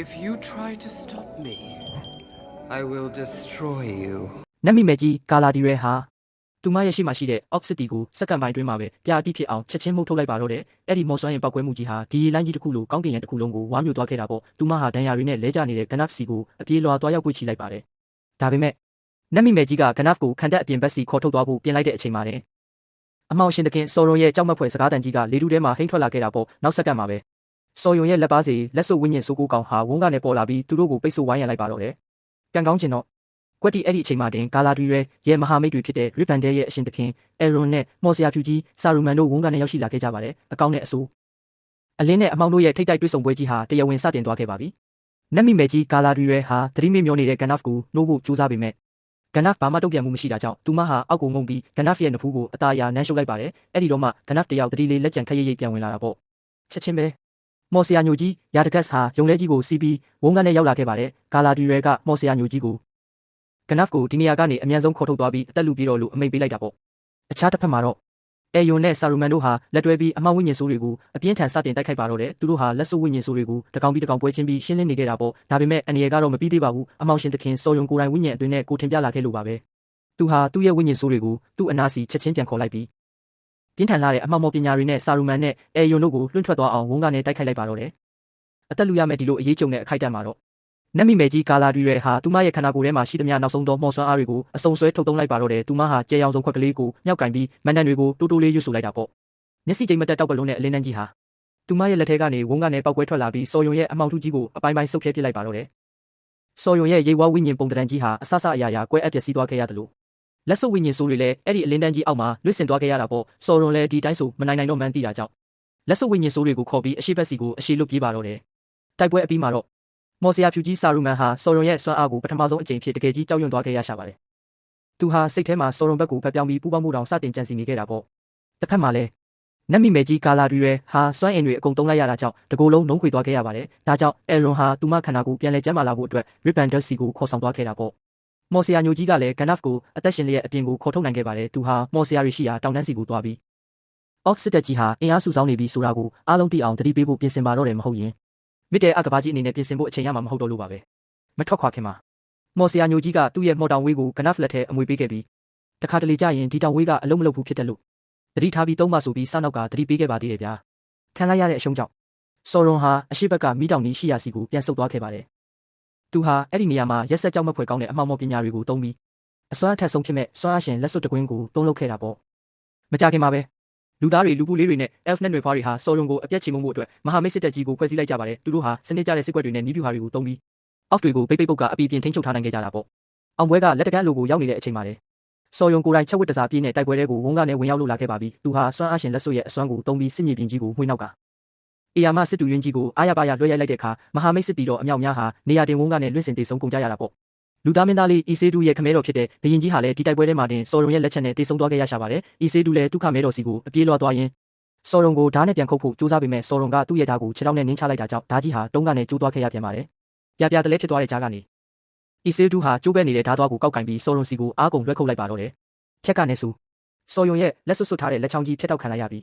If you try to stop me, I will destroy you. နတ်မိမယ်ကြီးကာလာဒီရဲဟာသူမရဲ့ရှိမှရှိတဲ့အောက်စစ်တီကိုစက္ကန့်ပိုင်းတွင်းမှာပဲပြာတိဖြစ်အောင်ချက်ချင်းမှုထုတ်လိုက်ပါတော့တယ်အဲ့ဒီမော်ဆွမ်းရင်ပောက်ကွဲမှုကြီးဟာဒီလိုင်းကြီးတစ်ခုလိုကောင်းကင်ရံတစ်ခုလုံးကိုဝါမျိုးသွားခဲ့တာပေါ့သူမဟာဒဏ်ရာတွေနဲ့လဲကျနေတဲ့ဂနတ်စီကိုအပြေးလွှာသွားရောက်ပွေ့ချလိုက်ပါတယ်ဒါပေမဲ့နတ်မိမယ်ကြီးကဂနတ်ကိုခံတက်အပြင်ဘက်စီခေါ်ထုတ်သွားဖို့ပြင်လိုက်တဲ့အချိန်မှာတဲ့အမောင်ရှင်တခင်စော်ရုံရဲ့ကြောက်မက်ဖွယ်စကားတန်ကြီးကလေတူထဲမှာဟိမ့်ထွက်လာခဲ့တာပေါ့နောက်စက္ကန့်မှာပဲစော်ရုံရဲ့လက်ပါစီလက်စုပ်ဝင်းညင်စိုးကိုကောင်ဟာဝန်းကနေပေါ်လာပြီးသူတို့ကိုပိတ်ဆို့ဝိုင်းရလိုက်ပါတော့တယ်ကံကောင်းချင်တော့ကွက်တီအဲ့ဒီအချိန်မှတင်ကာလာဒရီရဲ့မဟာမိတ်တွေဖြစ်တဲ့ရစ်ဘန်ဒဲရဲ့အရှင်သခင်အဲရွန်နဲ့မော်ဆီယာဖြူကြီးဆာရူမန်တို့ဝန်ကနေရောက်ရှိလာခဲ့ကြပါတယ်အကောင့်နဲ့အဆိုးအလင်းနဲ့အမောင်တို့ရဲ့ထိတ်တိုက်တွေ့ဆုံပွဲကြီးဟာတရားဝင်စတင်သွားခဲ့ပါပြီနတ်မိမယ်ကြီးကာလာဒရီဟာသတိမေ့မျောနေတဲ့ဂန်နဖ်ကိုနှိုးဖို့ကြိုးစားပေမဲ့ဂန်နဖ်ဘာမှတုံ့ပြန်မှုမရှိတာကြောင့်သူမဟာအောက်ကိုငုံပြီးဂန်နဖ်ရဲ့နဖူးကိုအသားအရာနမ်းရှုပ်လိုက်ပါတယ်အဲ့ဒီတော့မှဂန်နဖ်တယောက်တတိလေးလက်ကျန်ခက်ရိပ်ရိပ်ပြန်ဝင်လာတာပေါ့ချက်ချင်းပဲမော်ဆီယာညိုကြီးယာဒကတ်ဟာယုံလဲကြီးကိုစီးပြီးဝန်ကနေရောက်လာခဲ့ပါတယ်ကာလာဒရီကမော်ဆီယာညိုကြီးကိုဂနဖ်ကိုဒီနေရာကနေအမြန်ဆုံးခေါ်ထုတ်သွားပြီးအသက်လူပြေတော့လို့အမိန့်ပေးလိုက်တာပေါ့အခြားတစ်ဖက်မှာတော့အဲယွန်နဲ့ဆာရူမန်တို့ဟာလက်တွဲပြီးအမောင်ဝိညာဉ်ဆိုးတွေကိုအပြင်းထန်စတင်တိုက်ခိုက်ပါတော့တယ်သူတို့ဟာလက်စုပ်ဝိညာဉ်ဆိုးတွေကိုတကောင်ပြီးတကောင်ပွဲချင်းပြီးရှင်းလင်းနေခဲ့တာပေါ့ဒါပေမဲ့အန်ရီယယ်ကတော့မပြီးသေးပါဘူးအမောင်ရှင်သခင်စော်ယုံကိုယ်တိုင်ဝိညာဉ်အတွင်းနဲ့ကိုထင်ပြလာခဲ့လို့ပါပဲသူဟာသူ့ရဲ့ဝိညာဉ်ဆိုးတွေကိုသူ့အနာစီချက်ချင်းပြန်ခေါ်လိုက်ပြီးပြင်းထန်လာတဲ့အမောင်မော်ပညာတွေနဲ့ဆာရူမန်နဲ့အဲယွန်တို့ကိုလွှင့်ထွက်သွားအောင်ဝန်ကနေတိုက်ခိုက်လိုက်ပါတော့တယ်အသက်လူရမယ့်ဒီလိုအရေးကြုံတဲ့အခိုက်အတန့်မှာတော့နတ်မိမယ်ကြီးကာလာဒရီဟာသူမရဲ့ခန္ဓာကိုယ်ထဲမှာရှိသမျှနောက်ဆုံးသောမော်ဆွမ်းအားတွေကိုအစုံဆွဲထုတ်သုံးလိုက်ပါတော့တယ်သူမဟာကြဲရောင်စုံခွက်ကလေးကိုမြောက်ကင်ပြီးမန်တန်တွေကိုတိုးတိုးလေးရွတ်ဆိုလိုက်တာပေါ့မျက်စိချိန်မတက်တောက်ကလုံးနဲ့အလင်းတန်းကြီးဟာသူမရဲ့လက်ထဲကနေဝန်းကနေပောက်ကွဲထွက်လာပြီးစော်ယုံရဲ့အမောင်ထုကြီးကိုအပိုင်းပိုင်းဆုပ်ဖြဲပစ်လိုက်ပါတော့တယ်စော်ယုံရဲ့ရေဝါဝိညာဉ်ပုံတန်ကြီးဟာအဆဆအရာရာကွဲအပ်ပျက်စီးသွားခဲ့ရတယ်လို့လက်စုပ်ဝိညာဉ်ဆိုးတွေလည်းအဲ့ဒီအလင်းတန်းကြီးအောက်မှာလွတ်ဆင်သွားခဲ့ရတာပေါ့စော်ယုံလည်းဒီတိုင်းဆိုမနိုင်နိုင်တော့မှန်းသိတာကြောင့်လက်စုပ်ဝိညာဉ်ဆိုးတွေကိုခေါ်ပြီးအရှိဘက်စီကိုအရှိလွတ်ပြေးပါတော့တယ်တိုက်ပွဲအပြီးမှာတော့မော်ဆီယာဖြူကြီးဆာရူမန်ဟာစော်ရုံရဲ့စွမ်းအားကိုပထမဆုံးအကြိမ်ဖြစ်တကယ်ကြီးကြောက်ရွံ့သွားခဲ့ရရှာပါတယ်။သူဟာစိတ်ထဲမှာစော်ရုံဘက်ကိုဖက်ပြောင်းပြီးပူပေါင်းမှုတောင်စတင်ကြံစည်နေခဲ့တာပေါ့။တစ်ဖက်မှာလည်းနတ်မိမယ်ကြီးကာလာဒရီဟာစွမ်းအင်တွေအကုန်သုံးလိုက်ရတာကြောင့်တကိုယ်လုံးနှုံးခွေသွားခဲ့ရပါတယ်။ဒါကြောင့်အဲရွန်ဟာသူမခန္ဓာကိုပြန်လဲကျန်းမာလာဖို့အတွက်ရစ်ဘန်ဒက်စီကိုခေါ်ဆောင်သွားခဲ့တာပေါ့။မော်ဆီယာညိုကြီးကလည်းဂန်နဖ်ကိုအသက်ရှင်လျက်အပြင်ကိုခေါ်ထုတ်နိုင်ခဲ့ပါတယ်။သူဟာမော်ဆီယာရီရှိရာတောင်တန်းစီကိုသွားပြီးအော့စစ်တက်ကြီးဟာအင်အားစုဆောင်းနေပြီးဆိုတာကိုအားလုံးသိအောင်တတိပေးဖို့ပြင်ဆင်ပါတော့တယ်မဟုတ်ရင်မိတဲ့အကဘာကြီးအနေနဲ့ပြင်ဆင်ဖို့အချိန်ရမှာမဟုတ်တော့လို့ပါပဲမထွက်ခွာခင်မှာမော်ဆီယာညိုကြီးကသူ့ရဲ့မော်တောင်ဝေးကိုဂနဖ်လက်ထဲအမွေပေးခဲ့ပြီးတခါတလေကြာရင်ဒီတောင်ဝေးကအလုံးမလုံးဘူးဖြစ်တယ်လို့တတိထားပြီးသုံးမဆိုပြီးစနောက်ကတတိပေးခဲ့ပါသေးတယ်ဗျာခံလိုက်ရတဲ့အရှုံးကြောင့်စော်ရွန်ဟာအရှိဘက်ကမိတောင်ကြီးရှိရာစီကိုပြန်ဆုတ်သွားခဲ့ပါတယ်သူဟာအဲ့ဒီနေရာမှာရက်ဆက်ကြောက်မက်ဖွယ်ကောင်းတဲ့အမှောင်မော်ပညာတွေကိုသုံးပြီးအစွမ်းအထက်ဆုံးဖြစ်မဲ့စွမ်းအားရှင်လက်စွပ်တကွင်းကိုသုံးလုပ်ခဲ့တာပေါ့မကြခင်မှာပဲလူသားတွေလူပူလေးတွေနဲ့ elf နဲ့ຫນွေဖွားတွေဟာစော်ရုံကိုအပြက်ချေမှုမှုအတွက်မဟာမိတ်စစ်တပ်ကြီးကိုဖွဲ့စည်းလိုက်ကြပါတယ်သူတို့ဟာစနစ်ကျတဲ့စစ်ကွက်တွေနဲ့နီးပြူဟာတွေကိုတုံးပြီးအောက်တွေကိုပိတ်ပိတ်ပုတ်ကအပီပြင်ထိန်းချုပ်ထားနိုင်ခဲ့ကြတာပေါ့အောင်ပွဲကလက်တကန်းလိုကိုရောက်နေတဲ့အချိန်မှာလေစော်ရုံကိုယ်တိုင်ချက်ဝတ်တစားပြည့်နဲ့တိုက်ပွဲတွေကိုဝန်းကနေဝင်ရောက်လို့လာခဲ့ပါပြီသူဟာစွမ်းအားရှင်လက်စွပ်ရဲ့အစွမ်းကိုတုံးပြီးစစ်မြေပြင်ကြီးကိုမှွေးနောက်ကအေယာမစစ်တူရင်းကြီးကိုအားရပါရလွှဲရိုက်လိုက်တဲ့အခါမဟာမိတ်စစ်တီတော်အမြောက်များဟာနေရာတင်ဝန်းကနေလွင့်စင်တေဆုံးကုန်ကြရတာပေါ့လူသားမင်းသားလေးအီဆေဒူရဲ့ခမဲတော်ဖြစ်တဲ့ဘရင်ကြီးဟာလည်းဒီတိုက်ပွဲထဲမှာတင်စော်ရုံရဲ့လက်ချက်နဲ့တေဆုံးသွားခဲ့ရရှာပါတယ်အီဆေဒူလည်းသူ့ခမဲတော်စီကိုအပြေးလွှားသွားရင်းစော်ရုံကိုဓာတ်နဲ့ပြန်ခုတ်ဖို့ကြိုးစားပေမဲ့စော်ရုံကသူ့ရဲ့ဓာတ်ကိုခြေထောက်နဲ့နင်းချလိုက်တာကြောင့်ဓာတ်ကြီးဟာတုံးကနေကျိုးသွားခဲ့ရပြန်ပါတယ်။ပြပြတလဲဖြစ်သွားတဲ့ကြားကနေအီဆေဒူဟာကျိုးပဲနေတဲ့ဓာတ်သွားကိုကောက်ကင်ပြီးစော်ရုံစီကိုအားကုန်လွှဲခုတ်လိုက်ပါတော့တယ်။ဖြက်ကနေဆိုစော်ရုံရဲ့လက်စွပ်စွပ်ထားတဲ့လက်ချောင်းကြီးဖြတ်တောက်ခံလိုက်ရပြီး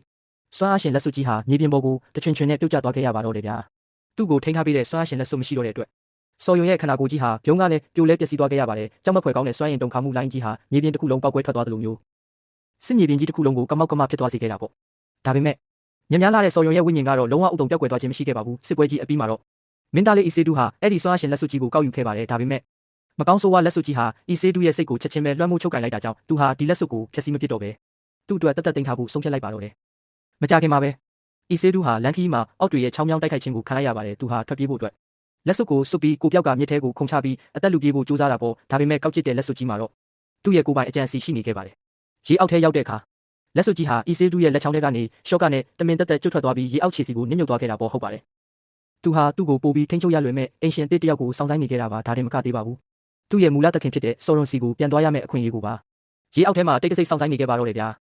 စွမ်းအားရှင်လက်စွပ်ကြီးဟာမြေပြင်ပေါ်ကိုတချွင်ချွင်နဲ့ပြုတ်ကျသွားခဲ့ရပါတော့တယ်ဗျာ။သူ့ကိုထိန်းထားပြီးတဲ့စွမ်းအားရှင်လက်စွပ်မရှိတော့တဲ့အတွက်စော်ရုံရဲ့ခန္ဓာကိုယ်ကြီးဟာပြုံးကားနဲ့ပြိုလဲပျက်စီးသွားခဲ့ရပါတယ်။ကြောက်မက်ဖွယ်ကောင်းတဲ့စွမ်းရင်တုံခါမှုလိုင်းကြီးဟာမြေပြင်တစ်ခုလုံးပေါက်ကွဲထွက်သွားသလိုမျိုးစစ်မြေပြင်ကြီးတစ်ခုလုံးကိုကမောက်ကမဖြစ်သွားစေခဲ့တာပေါ့။ဒါပေမဲ့ညများလာတဲ့စော်ရုံရဲ့ဝိညာဉ်ကတော့လုံးဝအုံတုံပြောက်ကွယ်သွားခြင်းမရှိခဲ့ပါဘူးစစ်ပွဲကြီးအပြီးမှာတော့မင်းသားလေးအီဆေဒူဟာအဲ့ဒီစွမ်းအားရှင်လက်စွပ်ကြီးကိုကောက်ယူခဲ့ပါတယ်ဒါပေမဲ့မကောင်းဆိုးဝါးလက်စွပ်ကြီးဟာအီဆေဒူရဲ့စိတ်ကိုချက်ချင်းပဲလွှမ်းမိုးချုပ်ကင်လိုက်တာကြောင့်သူဟာဒီလက်စွပ်ကိုဖျက်ဆီးမပစ်တော့ပဲသူ့အတွက်တက်တက်သိမ်းထားဖို့ဆုံးဖြတ်လိုက်ပါတော့တယ်မကြခင်မှာပဲအီဆေဒူဟာလန်ခီမှာအောက်တွေရဲ့ချောင်းမြောင်းတိုက်ခိုက်ခြင်းကိုခံလိုက်ရပါတယ်သူဟာထွက်ပြေးဖို့အတွက်လက်စွပ်ကိုစွပ်ပြီးကိုပြောက်ကမြစ်ထဲကိုခုန်ချပြီးအသက်လူပြေးဖို့ကြိုးစားတာပေါ့ဒါပေမဲ့ကောက်ကျစ်တဲ့လက်စွပ်ကြီးမှာတော့သူ့ရဲ့ကိုယ်ပိုင်အကြံစီရှိနေခဲ့ပါတယ်ရေအောက်ထဲရောက်တဲ့အခါလက်စွပ်ကြီးဟာအီဆေဒူရဲ့လက်ချောင်းထဲကနေရှော့ကနဲ့တမင်တက်တက်ကျွတ်ထွက်သွားပြီးရေအောက်ခြေစီကိုနစ်မြုပ်သွားခဲ့တာပေါ့ဟုတ်ပါတယ်သူဟာသူ့ကိုပို့ပြီးထိန်းချုပ်ရလွယ်မဲ့အင်ရှင်တစ်တယောက်ကိုစောင့်ဆိုင်နေခဲ့တာပါဒါတင်မကသေးပါဘူးသူ့ရဲ့မူလသခင်ဖြစ်တဲ့စော်ရွန်စီကိုပြန်သွားရမယ့်အခွင့်အရေးကိုပါရေအောက်ထဲမှာတိတ်တဆိတ်စောင့်ဆိုင်နေခဲ့ပါတော့တယ်ဗျာ